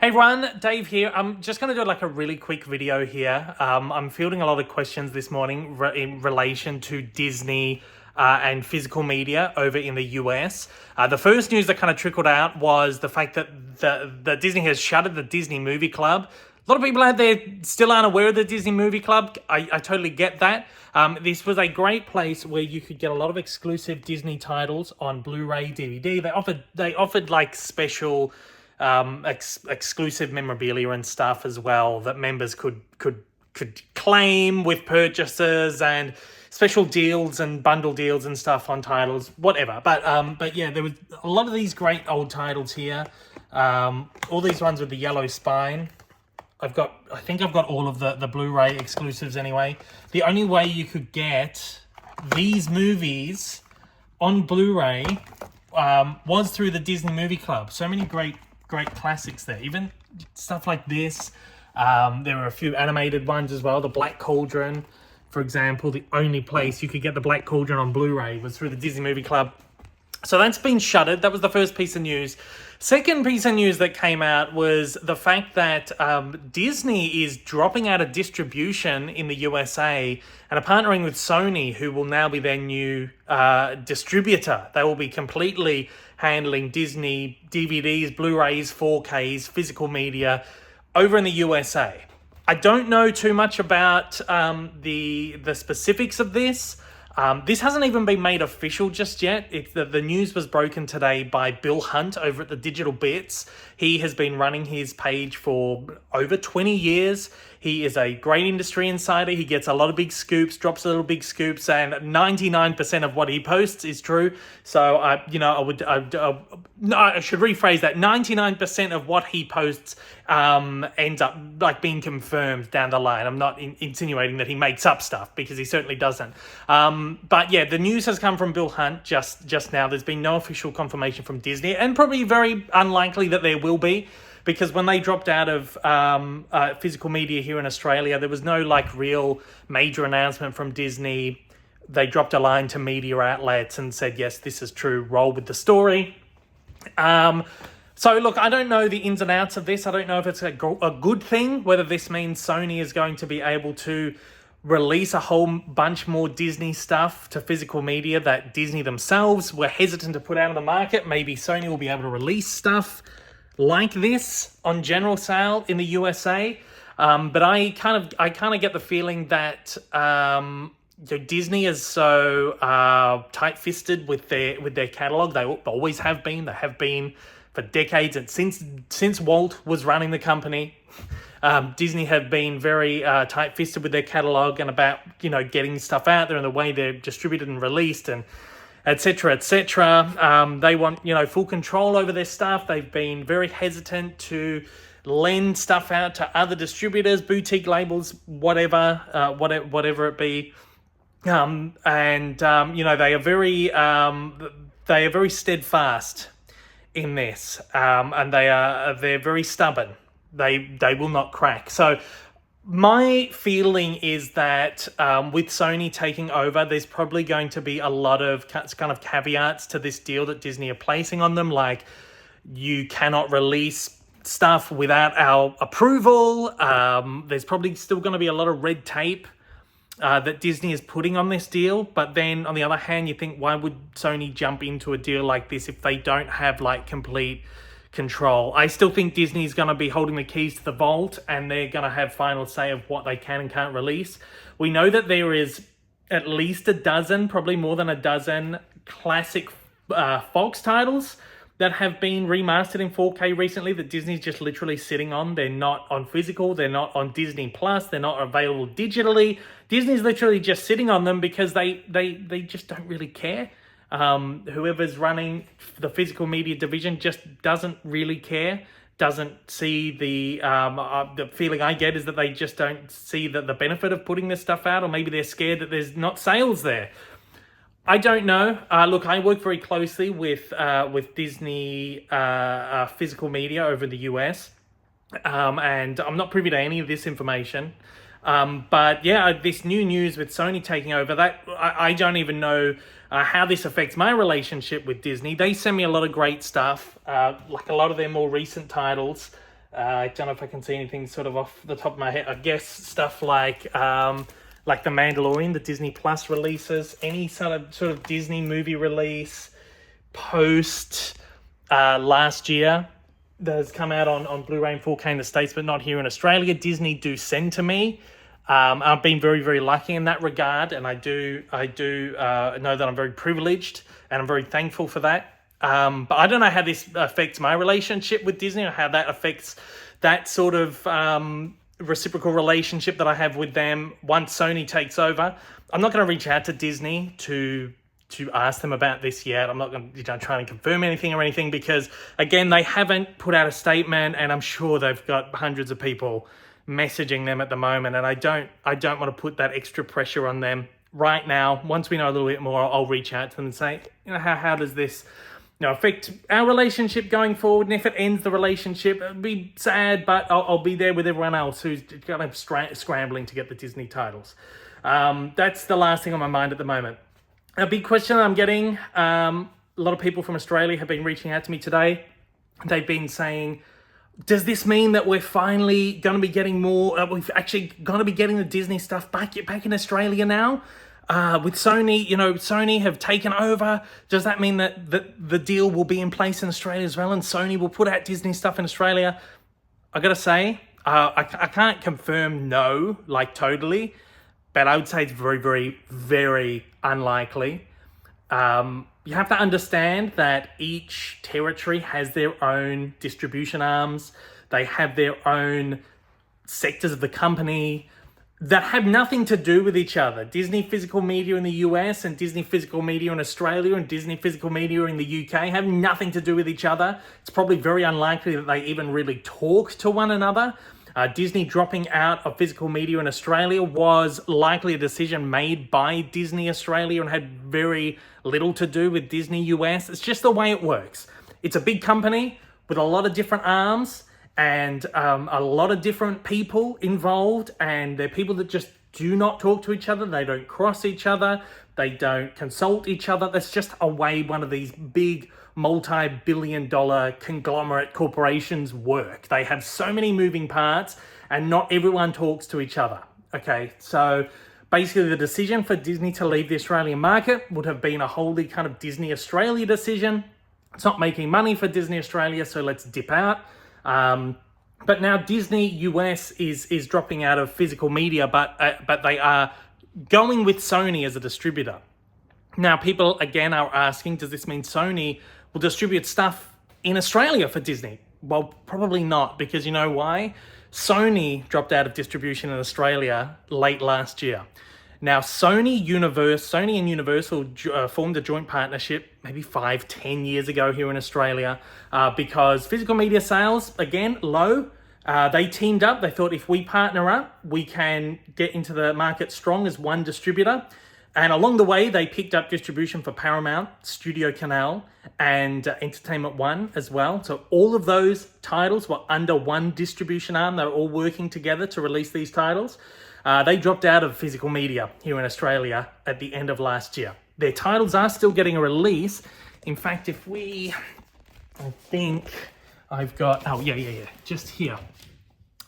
Hey everyone, Dave here. I'm just going to do like a really quick video here. I'm fielding a lot of questions this morning in relation to Disney and physical media over in the US. The first news that kind of trickled out was the fact that the Disney has shuttered the Disney Movie Club. A lot of people out there still aren't aware of the Disney Movie Club. I totally get that. This was a great place where you could get a lot of exclusive Disney titles on Blu-ray, DVD. They offered like special exclusive memorabilia and stuff as well that members could claim with purchases, and special deals and bundle deals and stuff on titles, whatever. But yeah, there was a lot of these great old titles here. All these ones with the yellow spine. I think I've got all of the Blu-ray exclusives anyway. The only way you could get these movies on Blu-ray was through the Disney Movie Club. So many great classics there. Even stuff like this. There were a few animated ones as well. The Black Cauldron, for example. The only place you could get the Black Cauldron on Blu-ray was through the Disney Movie Club. So that's been shuttered. That was the first piece of news. Second piece of news that came out was the fact that Disney is dropping out of distribution in the USA and are partnering with Sony, who will now be their new distributor. They will be completely handling Disney DVDs, Blu-rays, 4Ks, physical media over in the USA. I don't know too much about the specifics of this. This hasn't even been made official just yet. The news was broken today by Bill Hunt over at the Digital Bits. He has been running his page for over 20 years. He is a great industry insider. He gets a lot of big scoops, drops a little big scoops, and 99% of what he posts is true. So, I should rephrase that. 99% of what he posts ends up like being confirmed down the line. I'm not insinuating that he makes up stuff, because he certainly doesn't. But yeah, the news has come from Bill Hunt just now. There's been no official confirmation from Disney, and probably very unlikely that there will be, because when they dropped out of physical media here in Australia, there was no like real major announcement from Disney. They dropped a line to media outlets and said, yes, this is true, roll with the story. So look, I don't know the ins and outs of this. I don't know if it's a good thing, whether this means Sony is going to be able to release a whole bunch more Disney stuff to physical media that Disney themselves were hesitant to put out on the market. Maybe Sony will be able to release stuff like this on general sale in the USA. But I kind of get the feeling that Disney is so tight-fisted with their catalog. They always have been. They have been for decades, and since Walt was running the company. Disney have been very tight-fisted with their catalog and about getting stuff out there and the way they're distributed and released, and etc. etc. They want full control over their stuff. They've been very hesitant to lend stuff out to other distributors, boutique labels, whatever it be. They are very steadfast in this, and they're very stubborn. They will not crack. So my feeling is that with Sony taking over, there's probably going to be a lot of kind of caveats to this deal that Disney are placing on them, like you cannot release stuff without our approval. There's probably still going to be a lot of red tape that Disney is putting on this deal. But then on the other hand, you think, why would Sony jump into a deal like this if they don't have like complete control? I still think Disney's going to be holding the keys to the vault, and they're going to have final say of what they can and can't release. We know that there is at least a dozen, probably more than a dozen, classic Fox titles that have been remastered in 4K recently that Disney's just literally sitting on. They're not on physical, they're not on Disney Plus, they're not available digitally. Disney's literally just sitting on them because they just don't really care. Whoever's running the physical media division just doesn't really care, doesn't see the feeling I get is that they just don't see the benefit of putting this stuff out, or maybe they're scared that there's not sales there. I don't know. Look, I work very closely with Disney physical media over in the US, and I'm not privy to any of this information. But yeah, this new news with Sony taking over, that I don't even know how this affects my relationship with Disney. They send me a lot of great stuff, like a lot of their more recent titles. I don't know if I can see anything sort of off the top of my head. I guess stuff like The Mandalorian, the Disney Plus releases, any sort of Disney movie release post last year that has come out on Blu-ray and 4K in the States, but not here in Australia. Disney do send to me. I've been very, very lucky in that regard, and I do know that I'm very privileged, and I'm very thankful for that. But I don't know how this affects my relationship with Disney, or how that affects that sort of reciprocal relationship that I have with them once Sony takes over. I'm not going to reach out to Disney to ask them about this yet. I'm not going to try and confirm anything or anything, because again, they haven't put out a statement, and I'm sure they've got hundreds of people messaging them at the moment, and I don't want to put that extra pressure on them right now. Once we know a little bit more, I'll reach out to them and say, how does this affect our relationship going forward? And if it ends the relationship, it'll be sad, but I'll be there with everyone else who's kind of scrambling to get the Disney titles. That's the last thing on my mind at the moment. A big question I'm getting, a lot of people from Australia have been reaching out to me today. They've been saying, does this mean that we're finally going to be getting more, we've actually going to be getting the Disney stuff back in Australia now? With Sony, Sony have taken over. Does that mean that the deal will be in place in Australia as well, and Sony will put out Disney stuff in Australia? I gotta say, I can't confirm no, totally, but I would say it's very, very, very unlikely. You have to understand that each territory has their own distribution arms. They have their own sectors of the company that have nothing to do with each other. Disney Physical Media in the US and Disney Physical Media in Australia and Disney Physical Media in the UK have nothing to do with each other. It's probably very unlikely that they even really talk to one another. Disney dropping out of physical media in Australia was likely a decision made by Disney Australia and had very little to do with Disney US. It's just the way it works. It's a big company with a lot of different arms and a lot of different people involved, and they're people that just do not talk to each other. They don't cross each other. They don't consult each other. That's just a way one of these big multi-billion-dollar conglomerate corporations work. They have so many moving parts, and not everyone talks to each other. Okay, so basically the decision for Disney to leave the Australian market would have been a wholly kind of Disney Australia decision. It's not making money for Disney Australia, so let's dip out. But now Disney US is dropping out of physical media, but they are going with Sony as a distributor. Now, people again are asking, does this mean Sony will distribute stuff in Australia for Disney? Well, probably not, because you know why? Sony dropped out of distribution in Australia late last year. Now, Sony and Universal formed a joint partnership maybe 5-10 years ago here in Australia because physical media sales, again, low. They teamed up. They thought if we partner up, we can get into the market strong as one distributor. And along the way, they picked up distribution for Paramount, Studio Canal, and Entertainment One as well. So all of those titles were under one distribution arm. They were all working together to release these titles. They dropped out of physical media here in Australia at the end of last year. Their titles are still getting a release. In fact, I think I've got, just here.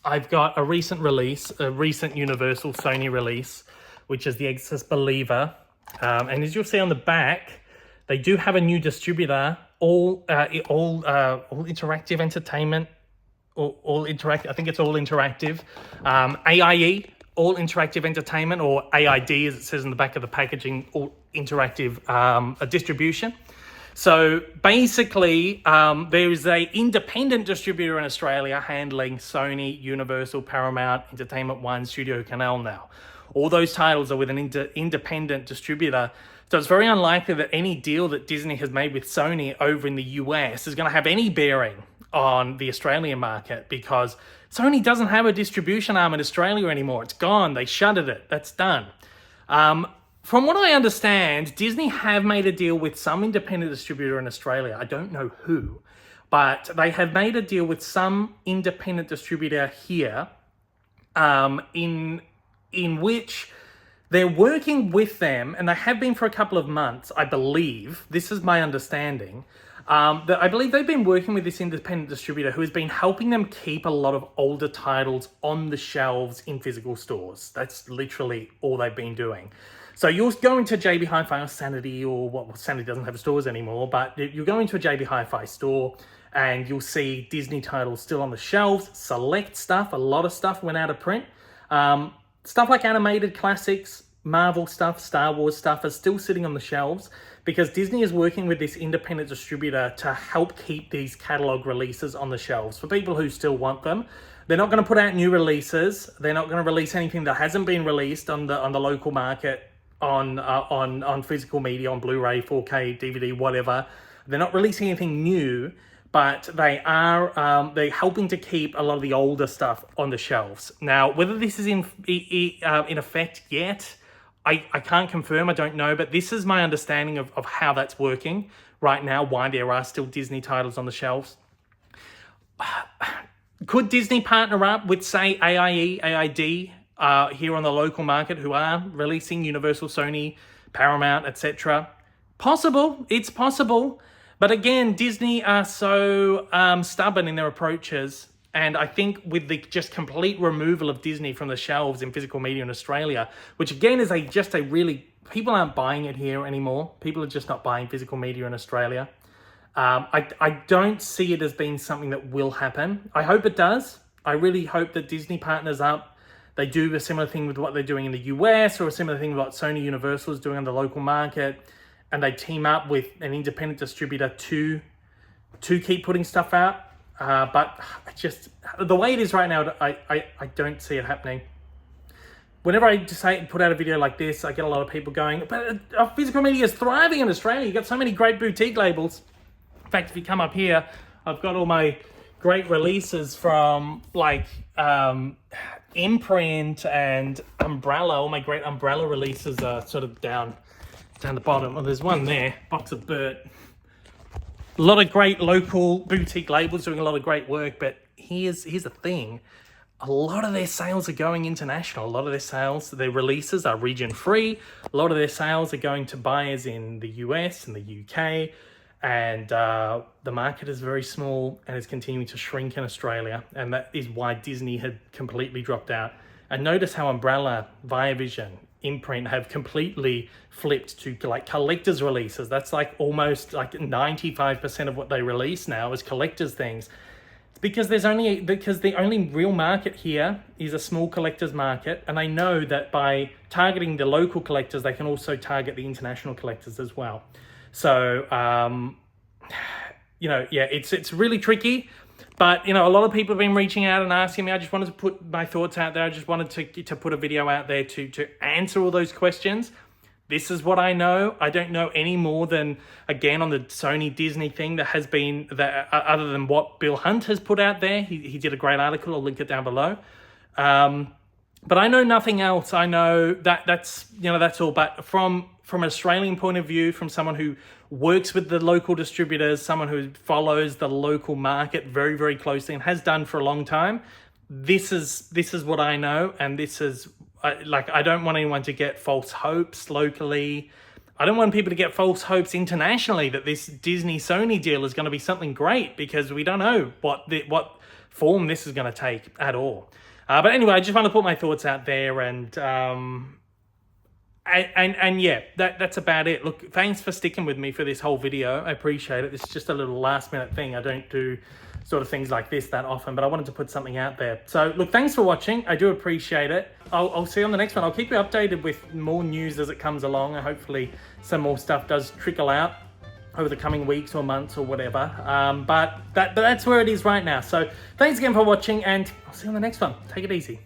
I've got a recent release, a recent Universal Sony release, which is The Exorcist Believer. And as you'll see on the back, they do have a new distributor, all interactive entertainment, all interactive. I think it's all interactive. AIE, all interactive entertainment, or AID as it says in the back of the packaging, all interactive distribution. So basically, there is an independent distributor in Australia handling Sony, Universal, Paramount, Entertainment One, Studio Canal now. All those titles are with an independent distributor. So it's very unlikely that any deal that Disney has made with Sony over in the US is going to have any bearing on the Australian market, because Sony doesn't have a distribution arm in Australia anymore. It's gone. They shuttered it. That's done. From what I understand, Disney have made a deal with some independent distributor in Australia. I don't know who, but they have made a deal with some independent distributor here in which they're working with them, and they have been for a couple of months, I believe. This is my understanding. I believe they've been working with this independent distributor who has been helping them keep a lot of older titles on the shelves in physical stores. That's literally all they've been doing. So you'll go into JB Hi-Fi or Sanity, or well, Sanity doesn't have stores anymore, but you go into a JB Hi-Fi store and you'll see Disney titles still on the shelves, select stuff, a lot of stuff went out of print. Stuff like animated classics, Marvel stuff, Star Wars stuff is still sitting on the shelves because Disney is working with this independent distributor to help keep these catalog releases on the shelves for people who still want them. They're not going to put out new releases. They're not going to release anything that hasn't been released on the local market on physical media, on Blu-ray, 4K, DVD, whatever. They're not releasing anything new, but they are they're helping to keep a lot of the older stuff on the shelves. Now, whether this is in effect yet, I can't confirm, I don't know, but this is my understanding of how that's working right now, why there are still Disney titles on the shelves. Could Disney partner up with, say, AIE, AID here on the local market who are releasing Universal, Sony, Paramount, etc.? Possible, it's possible. But again, Disney are so stubborn in their approaches. And I think with the just complete removal of Disney from the shelves in physical media in Australia, which again is people aren't buying it here anymore. People are just not buying physical media in Australia. I don't see it as being something that will happen. I hope it does. I really hope that Disney partners up. They do a similar thing with what they're doing in the US, or a similar thing with what Sony Universal is doing on the local market. And they team up with an independent distributor to keep putting stuff out. But just the way it is right now, I don't see it happening. Whenever I decide to put out a video like this, I get a lot of people going, but physical media is thriving in Australia. You've got so many great boutique labels. In fact, if you come up here, I've got all my great releases from like Imprint and Umbrella. All my great Umbrella releases are sort of down the bottom. Well, there's one there, Box of Burt. A lot of great local boutique labels doing a lot of great work, but here's the thing. A lot of their sales are going international. A lot of their releases are region free. A lot of their sales are going to buyers in the US and the UK. And the market is very small and is continuing to shrink in Australia. And that is why Disney had completely dropped out. And notice how Umbrella, Viavision, Imprint have completely flipped to like collector's releases. That's like almost like 95% of what they release now is collector's things. It's because the only real market here is a small collector's market, and they know that by targeting the local collectors, they can also target the international collectors as well. So it's really tricky. But, a lot of people have been reaching out and asking me. I just wanted to put my thoughts out there. I just wanted to put a video out there to answer all those questions. This is what I know. I don't know any more than, again, on the Sony Disney thing that has been, other than what Bill Hunt has put out there. He did a great article. I'll link it down below. But I know nothing else. I know that's all. But from an Australian point of view, from someone who works with the local distributors, someone who follows the local market very, very closely and has done for a long time, this is what I know. And this is, I don't want anyone to get false hopes locally. I don't want people to get false hopes internationally that this Disney-Sony deal is going to be something great, because we don't know what form this is going to take at all. But anyway, I just want to put my thoughts out there, and yeah, that's about it. Look, thanks for sticking with me for this whole video. I appreciate it. This is just a little last minute thing. I don't do sort of things like this that often, but I wanted to put something out there. So look, thanks for watching. I do appreciate it. I'll see you on the next one. I'll keep you updated with more news as it comes along, and hopefully some more stuff does trickle out over the coming weeks or months or whatever. But that's where it is right now. So thanks again for watching, and I'll see you on the next one. Take it easy.